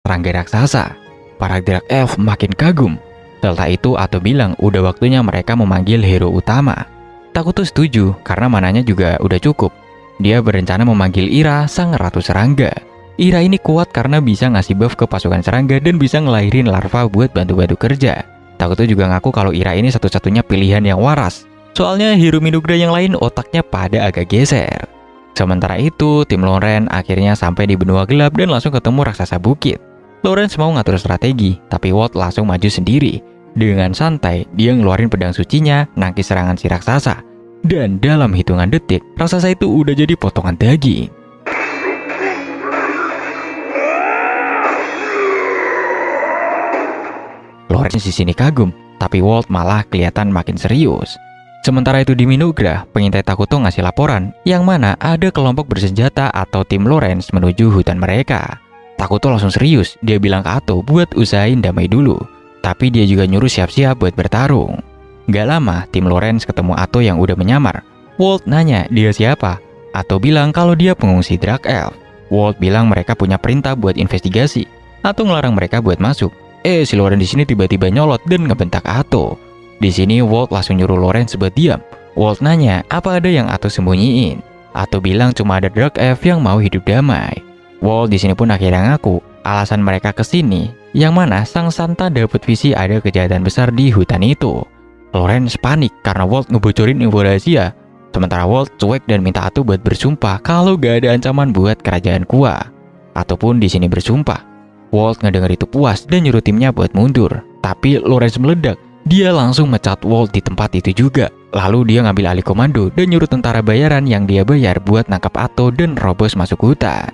serangga raksasa. Para Dark Elf makin kagum. Setelah itu Ato bilang udah waktunya mereka memanggil hero utama. Takuto setuju karena mananya juga udah cukup. Dia berencana memanggil Ira, sang ratu serangga. Ira ini kuat karena bisa ngasih buff ke pasukan serangga dan bisa ngelahirin larva buat bantu-bantu kerja. Takuto juga ngaku kalau Ira ini satu-satunya pilihan yang waras. Soalnya hero Minugra yang lain otaknya pada agak geser. Sementara itu, tim Loren akhirnya sampai di benua gelap dan langsung ketemu raksasa bukit. Lawrence mau ngatur strategi, tapi Walt langsung maju sendiri. Dengan santai, dia ngeluarin pedang sucinya, nangkis serangan si raksasa. Dan dalam hitungan detik, raksasa itu udah jadi potongan daging. Lawrence di sini kagum, tapi Walt malah kelihatan makin serius. Sementara itu di Minugra, pengintai Takuto ngasih laporan yang mana ada kelompok bersenjata atau tim Lawrence menuju hutan mereka. Takuto langsung serius, dia bilang ke Ato buat usahain damai dulu. Tapi dia juga nyuruh siap-siap buat bertarung. Gak lama, tim Lawrence ketemu Ato yang udah menyamar. Walt nanya dia siapa. Ato bilang kalau dia pengungsi Dark Elf. Walt bilang mereka punya perintah buat investigasi. Ato ngelarang mereka buat masuk. Si Lawrence di sini tiba-tiba nyolot dan ngebentak Ato. Di sini Walt langsung nyuruh Lawrence buat diam. Walt nanya apa ada yang Ato sembunyiin. Ato bilang cuma ada Dark Elf yang mau hidup damai. Walt di sini pun akhirnya ngaku alasan mereka kesini, yang mana sang Santa dapat visi ada kejahatan besar di hutan itu. Lawrence panik karena Walt ngebocorin info rahasia. Sementara Walt cuek dan minta Ato buat bersumpah kalau gak ada ancaman buat kerajaan Kua. Ato pun di sini bersumpah. Walt ngedenger itu puas dan nyuruh timnya buat mundur. Tapi Lawrence meledak. Dia langsung mecat Walt di tempat itu juga. Lalu dia ngambil alih komando dan nyuruh tentara bayaran yang dia bayar buat nangkap Ato dan robos masuk hutan.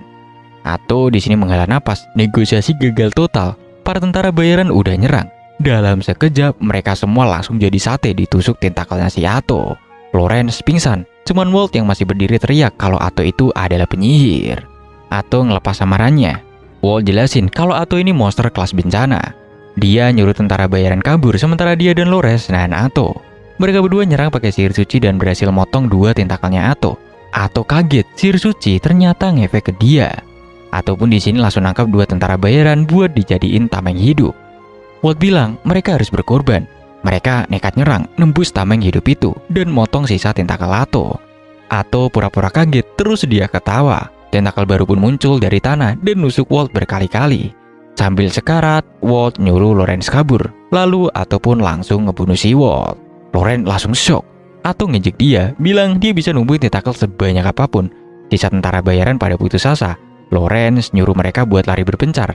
Ato di sini menghela napas, negosiasi gagal total. Para tentara bayaran udah nyerang. Dalam sekejap mereka semua langsung jadi sate ditusuk tentakelnya si Ato. Lawrence pingsan, cuman Walt yang masih berdiri teriak kalau Ato itu adalah penyihir. Ato ngelepas samarannya. Walt jelasin kalau Ato ini monster kelas bencana. Dia nyuruh tentara bayaran kabur sementara dia dan Lawrence nahan Ato. Mereka berdua nyerang pakai sihir suci dan berhasil motong dua tentakelnya Ato. Ato kaget, sihir suci ternyata ngefek ke dia. Ato pun di sini langsung nangkap dua tentara bayaran buat dijadiin tameng hidup. Walt bilang mereka harus berkorban. Mereka nekat nyerang, nembus tameng hidup itu dan motong sisa tentakel Ato. Ato pura-pura kaget, terus dia ketawa. Tentakel baru pun muncul dari tanah dan nusuk Walt berkali-kali. Sambil sekarat, Walt nyuruh Lawrence kabur. Lalu Ato pun langsung ngebunuh si Walt. Lawrence langsung shock. Ato ngejek dia, bilang dia bisa numbuhin tentakel sebanyak apapun. Sisa tentara bayaran pada putus asa. Lawrence nyuruh mereka buat lari berpencar.